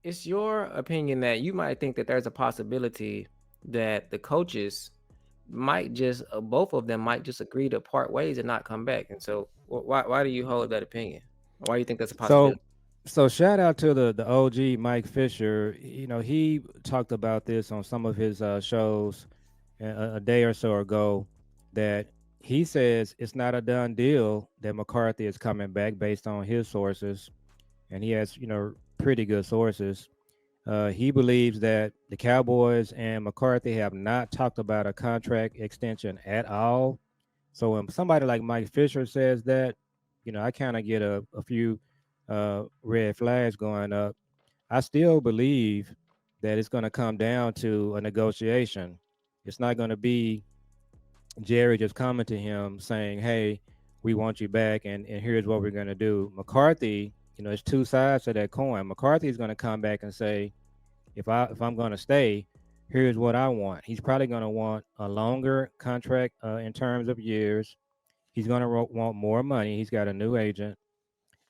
it's your opinion that you might think that there's a possibility that the coaches might just both of them might just agree to part ways and not come back. And so, why do you hold that opinion? Why do you think that's a So possibility? so shout out to the OG Mike Fisher. You know, he talked about this on some of his shows a day or so ago, that he says it's not a done deal that McCarthy is coming back based on his sources, and he has, pretty good sources. He believes that the Cowboys and McCarthy have not talked about a contract extension at all. So when somebody like Mike Fisher says that, I kind of get a few red flags going up. I still believe that it's going to come down to a negotiation. It's not going to be Jerry just coming to him saying, "Hey, we want you back, and here's what we're going to do." McCarthy, there's two sides to that coin. McCarthy is going to come back and say, if I'm going to stay, here's what I want. He's probably going to want a longer contract in terms of years. He's going to want more money. He's got a new agent,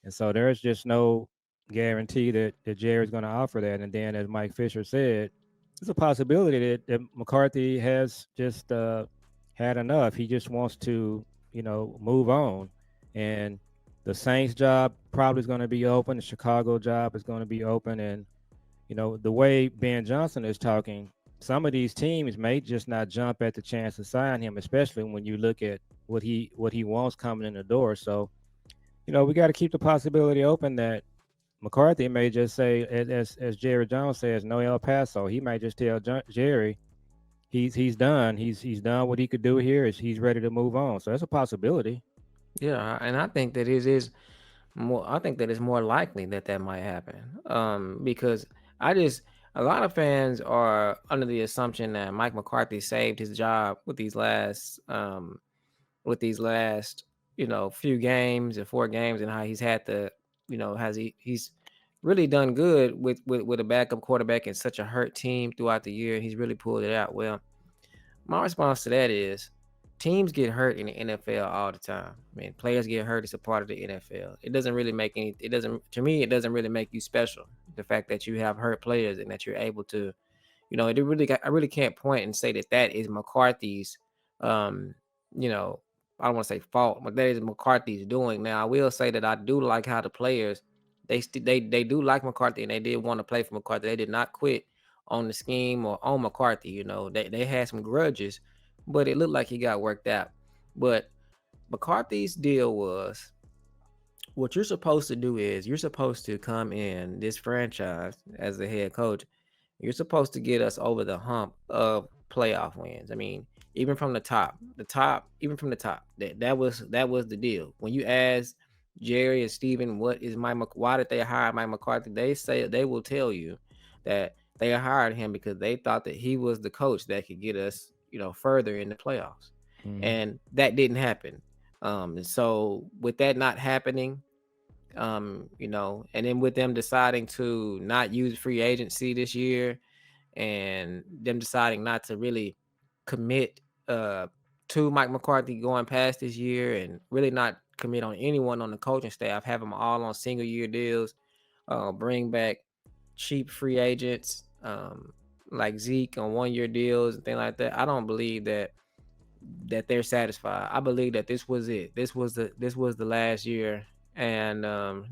and so there's just no guarantee that Jerry's going to offer that. And then, as Mike Fisher said, there's a possibility that McCarthy has just had enough. He just wants to, move on. And the Saints job probably is going to be open. The Chicago job is going to be open, and the way Ben Johnson is talking, some of these teams may just not jump at the chance to sign him, especially when you look at what he wants coming in the door. So, we got to keep the possibility open that McCarthy may just say, as Jerry Jones says, no El Paso. He might just tell Jerry he's done. He's done what he could do here. He's ready to move on. So that's a possibility. Yeah, and I think that it is more. I think that it's more likely that that might happen. Because I just a lot of fans are under the assumption that Mike McCarthy saved his job with these last few games and 4 games, and how he's had to has he's really done good with a backup quarterback and such a hurt team throughout the year. He's really pulled it out. Well, my response to that is teams get hurt in the NFL all the time. I mean, players get hurt. It's a part of the NFL. It doesn't really make any. It doesn't to me. It doesn't really make you special. The fact that you have hurt players and that you're able to, I really can't point and say that that is McCarthy's, um, you know, I don't want to say fault, but that is McCarthy's doing. Now, I will say that I do like how the players, they do like McCarthy and they did want to play for McCarthy. They did not quit on the scheme or on McCarthy. They had some grudges, but it looked like he got worked out. But McCarthy's deal was what you're supposed to do is you're supposed to come in this franchise as the head coach. You're supposed to get us over the hump of playoff wins. I mean, even from even from the top, that was the deal. When you ask Jerry and Steven, why did they hire Mike McCarthy? They say they will tell you that they hired him because they thought that he was the coach that could get us, further in the playoffs, Hmm. and that didn't happen. And so with that not happening, and then with them deciding to not use free agency this year and them deciding not to really commit to Mike McCarthy going past this year and really not commit on anyone on the coaching staff, have them all on single year deals, bring back cheap free agents like Zeke on 1 year deals and things like that. I don't believe that they're satisfied. I believe that this was it. This was the last year, and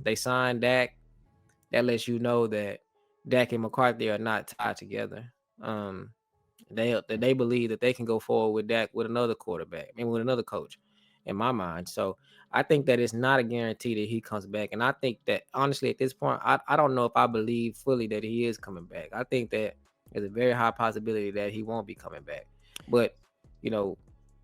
they signed Dak. That lets you know that Dak and McCarthy are not tied together. Um, they believe that they can go forward with Dak with another quarterback, I mean with another coach, in my mind. So I think that it's not a guarantee that he comes back, and I think that honestly at this point, I don't know if I believe fully that he is coming back. I think that there's a very high possibility that he won't be coming back, but you know,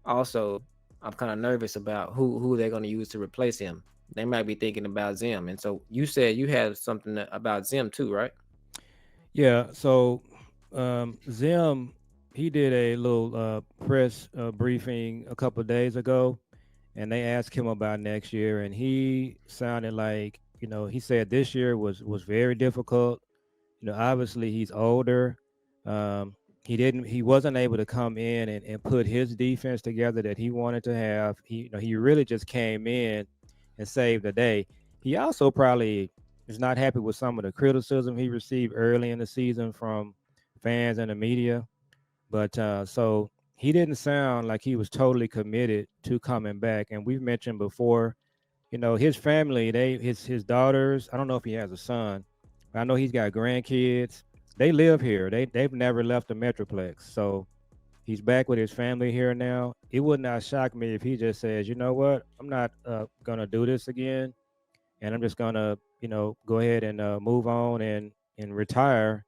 also I'm kind of nervous about who they're going to use to replace him. They might be thinking about Zim, and so you said you had something about Zim too, right? Yeah. So Zim, he did a little press briefing a couple of days ago, and they asked him about next year, and he sounded like, he said this year was very difficult. Obviously he's older. He wasn't able to come in and put his defense together that he wanted to have. He really just came in and saved the day. He also probably is not happy with some of the criticism he received early in the season from fans and the media. But so he didn't sound like he was totally committed to coming back. And we've mentioned before, his family, his daughters. I don't know if he has a son, but I know he's got grandkids. They live here. They've never left the Metroplex. So he's back with his family here now. It would not shock me if he just says, you know what, I'm not gonna do this again, and I'm just gonna, go ahead and move on and retire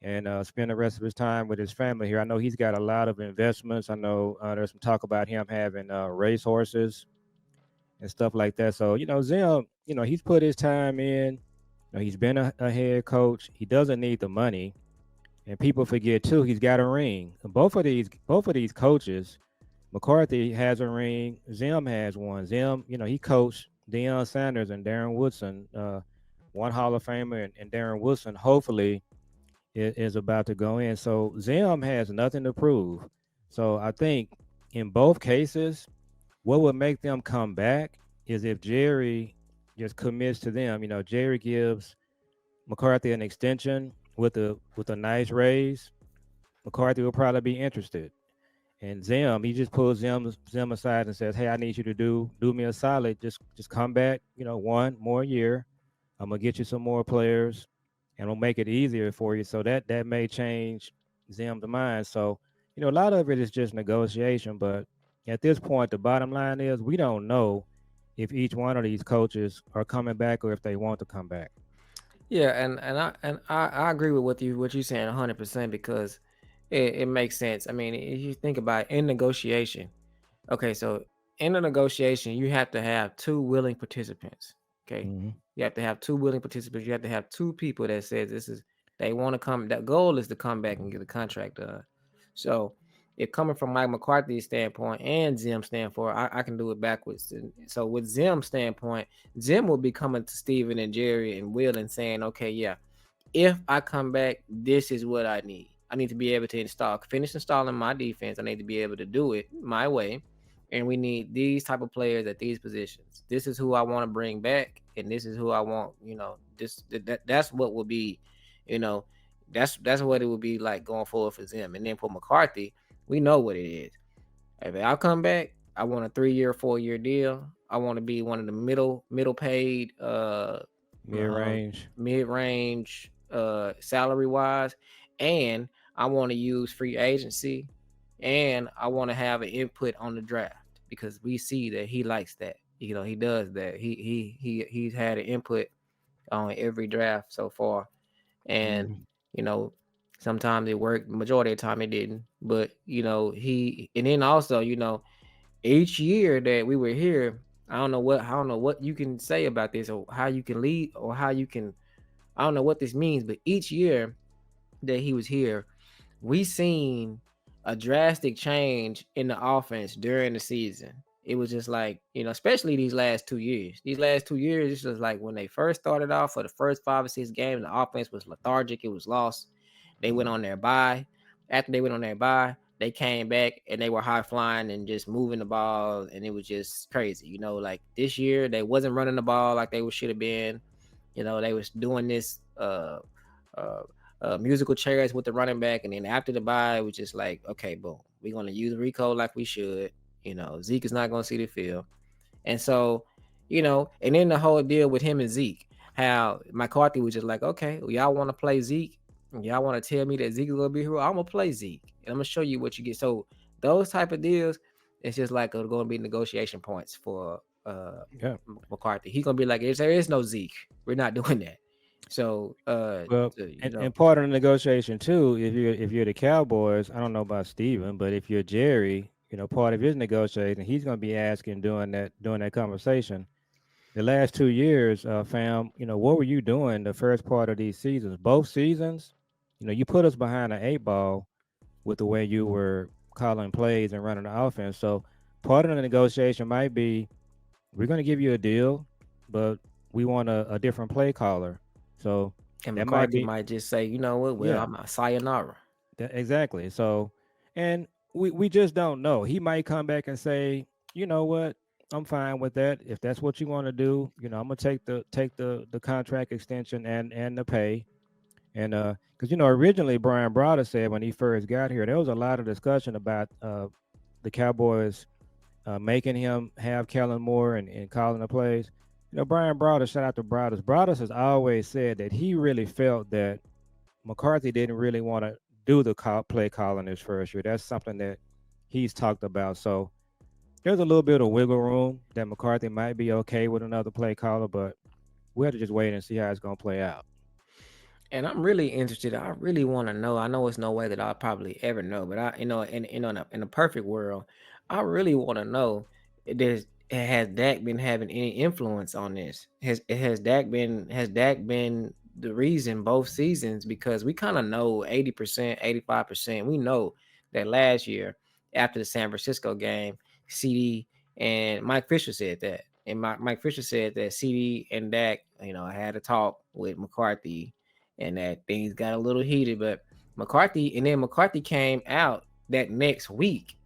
and spend the rest of his time with his family here. I know he's got a lot of investments. I know there's some talk about him having race horses and stuff like that. So, Zim, he's put his time in. He's been a head coach. He doesn't need the money. And people forget too, he's got a ring. Both of these coaches, McCarthy has a ring. Zim has one. Zim, he coached Deion Sanders and Darren Woodson, one Hall of Famer, and Darren Woodson. Hopefully, is about to go in. So Zim has nothing to prove. So I think in both cases, what would make them come back is if Jerry just commits to them. Jerry gives McCarthy an extension with a nice raise. McCarthy will probably be interested. And Zim, he just pulls Zim aside and says, "Hey, I need you to do me a solid. Just come back. One more year. I'm gonna get you some more players, and we'll make it easier for you." So that may change Zim's mind. So a lot of it is just negotiation. But at this point, the bottom line is we don't know if each one of these coaches are coming back or if they want to come back. Yeah, and I agree with what you're saying 100% because it makes sense. I mean, if you think about it, in negotiation. Okay, so in a negotiation, you have to have two willing participants. Okay, Hmm. you have to have two willing participants. You have to have two people that says this is they want to come. That goal is to come back and get a contract done. So, if coming from Mike McCarthy's standpoint and Zim's standpoint, I can do it backwards. And so, with Zim's standpoint, Zim will be coming to Steven and Jerry and Will and saying, "Okay, yeah, if I come back, this is what I need. I need to be able to finish installing my defense. I need to be able to do it my way. And we need these type of players at these positions. This is who I want to bring back, and this is who I want. That's what will be, you know, that's what it will be like going forward for Zim. And then for McCarthy, we know what it is. If I come back, I want a 3 year, 4 year deal. I want to be one of the middle paid Mid range. mid range salary wise, and I want to use free agency, and I want to have an input on the draft because we see that he likes that. He does that. He's had an input on every draft so far, and Hmm. you know sometimes it worked. Majority of the time it didn't, but he and then also each year that we were here, I don't know what you can say about this or how you can lead or how you can I don't know what this means, but each year that he was here, we seen a drastic change in the offense during the season. It was just like, especially these last 2 years. These last 2 years, it's just like when they first started off for the first 5 or 6 games, the offense was lethargic, it was lost. They went on their bye. After they went on their bye, they came back and they were high flying and just moving the ball, and it was just crazy. Like this year, they wasn't running the ball like they should have been. They was doing this uh, musical chairs with the running back, and then after the bye, it was just like, okay, boom, we're gonna use Rico like we should. Zeke is not gonna see the field, and so, and then the whole deal with him and Zeke, how McCarthy was just like, okay, well, y'all want to play Zeke, y'all want to tell me that Zeke is gonna be here, I'm gonna play Zeke, and I'm gonna show you what you get. So those type of deals, it's just like going to be negotiation points for Yeah. McCarthy. He's gonna be like, there is no Zeke, we're not doing that. So Well, so, and part of the negotiation too, if you're the Cowboys, I don't know about Steven, but if you're Jerry, part of his negotiation, he's going to be asking during that conversation. The last 2 years, fam, what were you doing the first part of these seasons? Both seasons, you put us behind the eight ball with the way you were calling plays and running the offense. So part of the negotiation might be we're going to give you a deal, but we want a different play caller. So and that might McCarthy be, might just say, you know what, well, yeah, I'm a sayonara. exactly. So, and we just don't know. He might come back and say, you know what? I'm fine with that. If that's what you want to do, I'm gonna take the contract extension and the pay. And because originally Brian Browder said when he first got here, there was a lot of discussion about the Cowboys making him have Kellen Moore and calling the plays. Brian Browder, shout out to Browder. Browder has always said that he really felt that McCarthy didn't really want to do the play calling his first year. That's something that he's talked about. So there's a little bit of wiggle room that McCarthy might be okay with another play caller, but we have to just wait and see how it's going to play out. And I'm really interested. I really want to know. I know it's no way that I'll probably ever know, but in a perfect world, I really want to know. Has Dak been having any influence on this? Has Dak been the reason both seasons? Because we kind of know 80%, 85%. We know that last year after the San Francisco game, CD and Mike Fisher said that, and Mike Fisher said that CD and Dak, had a talk with McCarthy and that things got a little heated. But McCarthy came out that next week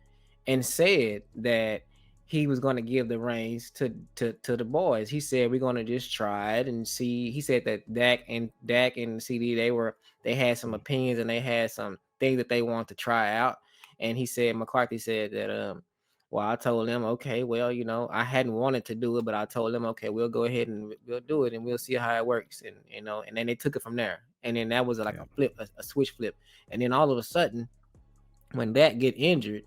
and said that he was going to give the reins to the boys. He said we're going to just try it and see. He said that Dak and CD they had some Mm. opinions and they had some things that they wanted to try out. And he said McCarthy said that well, I told them, okay, well, I hadn't wanted to do it, but I told them, okay, we'll go ahead and we'll do it and we'll see how it works. And, and then they took it from there. And then that was like Yeah. a flip, a switch flip. And then all of a sudden, when that get injured,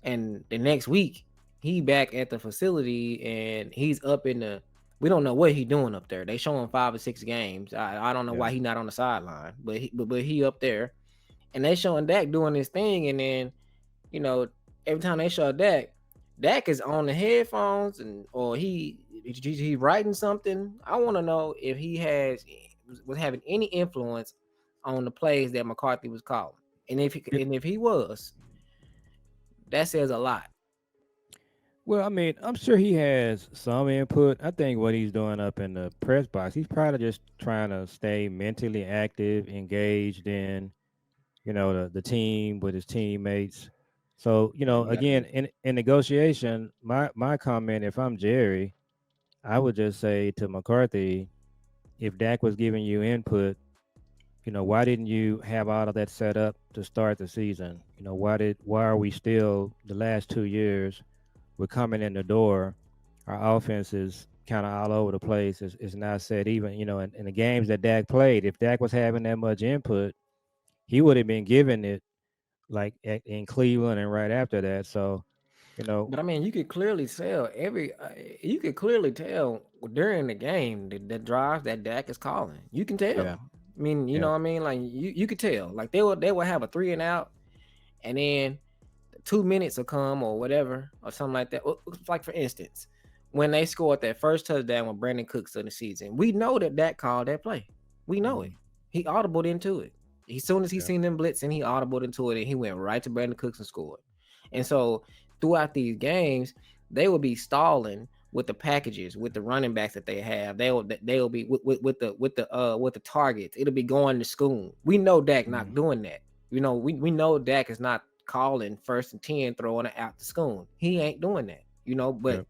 and the next week, he back at the facility and he's up in the, we don't know what he doing up there. They show him 5 or 6 games. I don't know Yeah. why he not on the sideline, but he up there. And they showing Dak doing this thing. And then you know, every time they show Dak is on the headphones and or he writing something. I want to know if he was having any influence on the plays that McCarthy was calling, It, and if he was, that says a lot. well, I mean, I'm sure he has some input. I think what he's doing up in the press box, he's probably just trying to stay mentally active, engaged in, the team with his teammates. So, Yeah, you got to again, be. in negotiation, my comment, if I'm Jerry, I would just say to McCarthy, if Dak was giving you input, why didn't you have all of that set up to start the season? Why are we still the last 2 years we're coming in the door? Our offense is kind of all over the place. It's not set even, in the games that Dak played. If Dak was having that much input, he would have been giving it like in Cleveland and right after that. So, you know, But I mean, you could clearly tell during the game the drives that Dak is calling. You can yeah, tell. I mean, you yeah, know what I mean? Like you could tell. Like they will have a three and out, and then 2 minutes will come or whatever or something like that. Like for instance, when they scored that first touchdown with Brandon Cooks of the season, we know that called that play. We know it. mm, He audibled into it. As soon as he yeah, seen them blitzing, he audibled into it and he went right to Brandon Cooks and scored. And so throughout these games, they will be stalling with the packages, with the running backs that they have. They will be with the targets. It'll be going to school. We know Dak not mm, doing that. We know Dak is not calling 1st and 10, throwing it out to school. He ain't doing that. yeah. But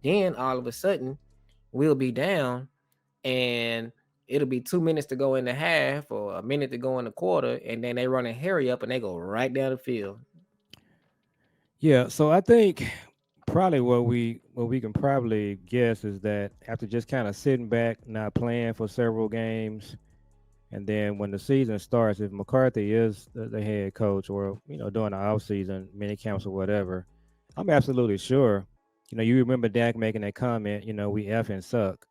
then all of a sudden we'll be down and it'll be 2 minutes to go in the half or a minute to go in the quarter, and then they run a hurry up and they go right down the field. Yeah, so I think probably what we can probably guess is that after just kind of sitting back, not playing for several games, and then when the season starts, if McCarthy is the head coach or during the off season, mini camps or whatever, I'm absolutely sure. You remember Dak making that comment, we effing suck.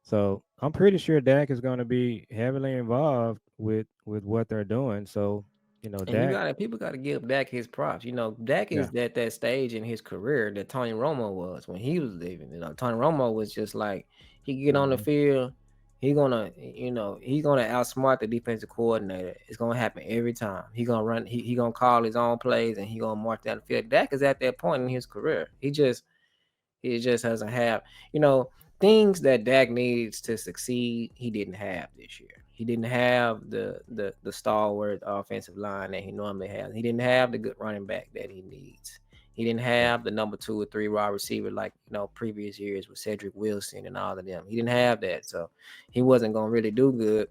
So I'm pretty sure Dak is going to be heavily involved with what they're doing. So And Dak, people gotta give Dak his props. Dak yeah, is at that stage in his career that Tony Romo was when he was leaving. Tony Romo was just like he get on the hmm field, he's gonna outsmart the defensive coordinator. It's gonna happen every time. He gonna run. He gonna call his own plays and he gonna march down the field. Dak is at that point in his career. He just doesn't have, you know, things that Dak needs to succeed. He didn't have this year. He didn't have the stalwart offensive line that he normally has. He didn't have the good running back that he needs. He didn't Yeah. have the number 2 or 3 wide receiver like previous years with Cedric Wilson and all of them. He didn't have that, so he wasn't gonna really do good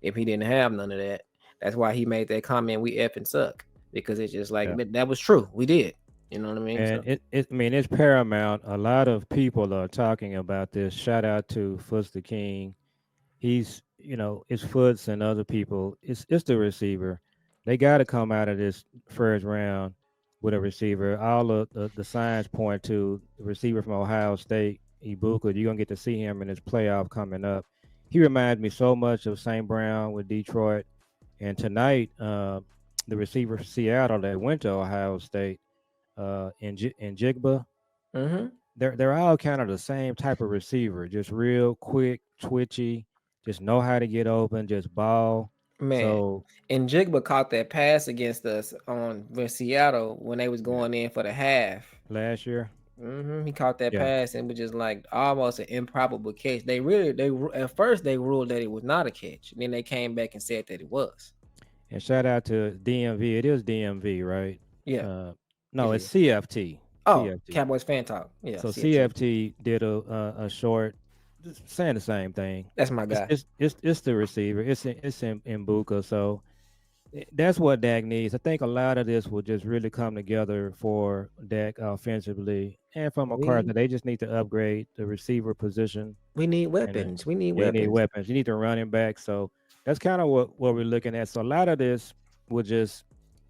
if he didn't have none of that. That's why he made that comment. We effing suck because it's just like Yeah. that was true. We did. You know what I mean? And So I mean, it's paramount. A lot of people are talking about this. Shout out to Foots the King. He's, it's Foots and other people. It's the receiver. They got to come out of this first round with a receiver. All of the signs point to the receiver from Ohio State, Ibuka. You're gonna get to see him in his playoff coming up. He reminds me so much of St. Brown with Detroit. And tonight, the receiver for Seattle that went to Ohio State, in Jigba, hmm they're all kind of the same type of receiver, just real quick, twitchy, just know how to get open, just ball. man. So And Jigba caught that pass against us on with Seattle when they was yeah, going in for the half. last year, He caught that yeah. pass and was just like almost an improbable catch. At first they ruled that it was not a catch, and then they came back and said that it was. And shout out to DMV. It is DMV, right? Yeah, Uh, it no, it's is. CFT. Oh, CFT. Cowboys fan talk. Yeah, So CFT. CFT did a short, just saying the same thing. That's my It's guy. it's it's, it's the receiver. In Buka. So that's what Dak needs. I think a lot of this will just really come together for Dak offensively and for We McCarthy. They just need to upgrade the receiver position, we need and weapons. We need yeah, you need weapons. weapons. You need the running back. So that's kind of what we're looking at. So a lot of this will just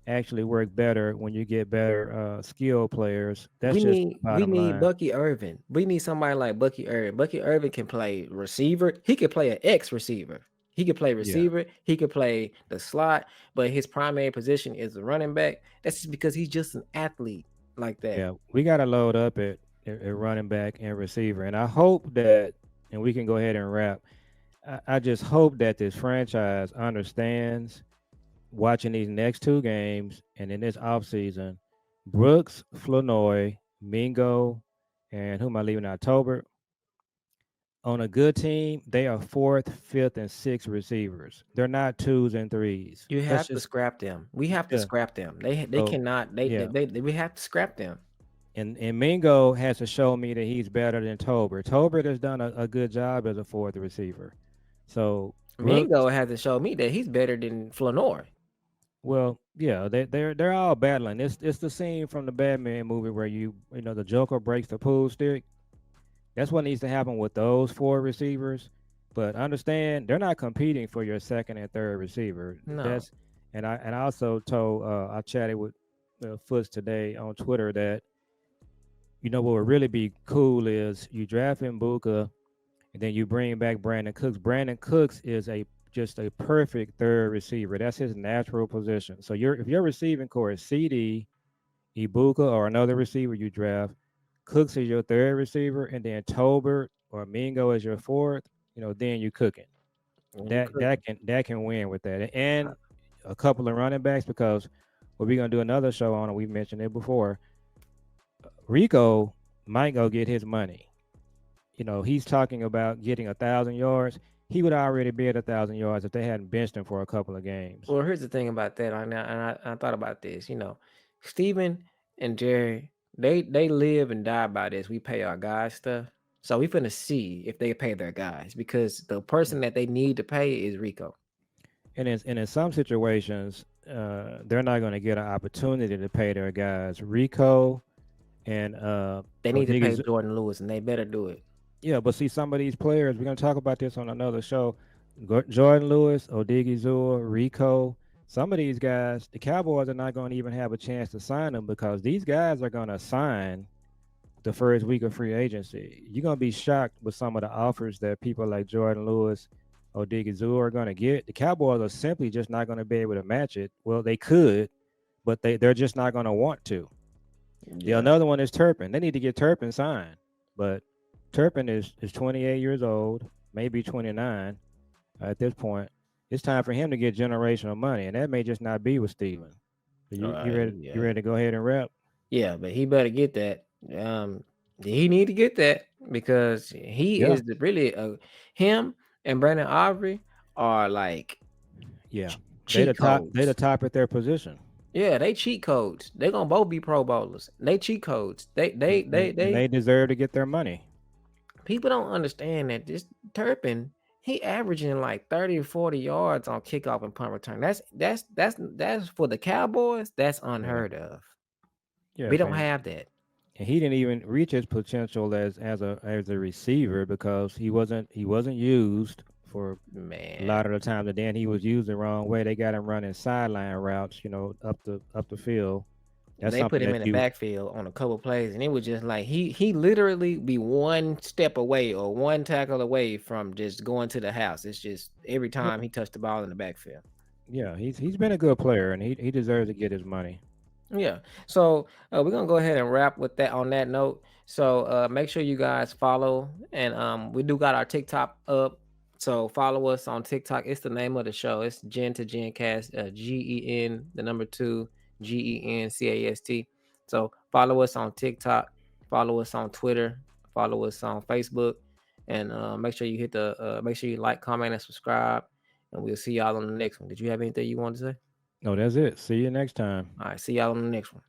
actually work better when you get better skill players. That's just the We bottom need line. Bucky Irvin. We need somebody like Bucky Irvin. Bucky Irvin can play receiver. He could play an X receiver. He could play Yeah, receiver. He could play the slot, but his primary position is the running back. That's just because he's just an athlete like that. yeah. We got to load up at running back and receiver, and I hope that, and we can go ahead and wrap. I just hope that this franchise understands watching these next two games and in this offseason, Brooks, Flournoy, Mingo, and who am I leaving out? October. On a good team, they are fourth, fifth, and sixth receivers. They're not twos and threes. You That's have to just scrap them. We have to yeah. scrap them. They So cannot. yeah. We have to scrap them. And Mingo has to show me that he's better than Tolbert. Tolbert has done a good job as a fourth receiver. So Brooks, Mingo has to show me that he's better than Flanor. well, yeah, they're all battling. It's the scene from the Batman movie where the Joker breaks the pool stick. That's what needs to happen with those four receivers. But understand they're not competing for your second and third receiver. No, That's and I also told I chatted with Foots today on Twitter that what would really be cool is you draft Mbuka and then you bring back Brandon Cooks. Brandon Cooks is a just a perfect third receiver. That's his natural position. So if your receiving core is CD, Ibuka, or another receiver you draft, Cooks is your third receiver, and then Tolbert or Mingo is your fourth. Then you cooking. you That could. that can win with that, and a couple of running backs because we're gonna do another show on it. We mentioned it before. Rico might go get his money. He's talking about getting 1,000 yards. He would already be at 1,000 yards if they hadn't benched him for a couple of games. Well, here's the thing about that. I thought about this. Steven and Jerry, they live and die by this. We pay our guys stuff. So we finna see if they pay their guys because the Yeah. person that they need to pay is Rico. And in some situations, they're not going to get an opportunity to pay their guys. Rico and They need to pay Odigis. Jordan Lewis, and they better do it. Yeah, but see, some of these players, we're going to talk about this on another show. Jordan Lewis, Odigizua, Rico. Some of these guys, the Cowboys are not going to even have a chance to sign them because these guys are going to sign the first week of free agency. You're going to be shocked with some of the offers that people like Jordan Lewis or Diggy are going to get. The Cowboys are simply just not going to be able to match it. Well, they could, but they're just not going to want to. The Yeah. another one is Turpin. They need to get Turpin signed, but Turpin is 28 years old, maybe 29 at this point. It's time for him to get generational money, and that may just not be with Steven. So you Yeah. ready to go ahead and wrap? Yeah, but he better get that. Um, he need to get that because he Yeah, is really him and Brandon Aubrey are like yeah. They cheat the top. They the codes. top at their position. Yeah, they cheat codes. They gonna both be Pro Bowlers. They cheat codes. And they deserve to get their money. People don't understand that this Turpin, he averaging like 30 or 40 yards on kickoff and punt return. That's for the Cowboys, that's Yeah, unheard of. yeah, We don't have that. and he didn't even reach his potential as a receiver because he wasn't used for a lot Man, of the time. And then he was used the wrong way. They got him running sideline routes, up the field. That's they put something him that in the you backfield on a couple plays, and it was just like he literally be one step away or one tackle away from just going to the house. It's just every yeah, time he touched the ball in the backfield. yeah, he's been a good player and he deserves to get his money. Yeah. So we're gonna go ahead and wrap with that on that note. So make sure you guys follow, and we do got our TikTok up. So follow us on TikTok. It's the name of the show. It's Gen to Gen Cast. GEN the number two GENCAST. So follow us on TikTok. Follow us on Twitter. Follow us on Facebook, and make sure you hit the make sure you like, comment, and subscribe. And we'll see y'all on the next one. Did you have anything you want to say? No, that's it. See you next time. All right. See y'all on the next one.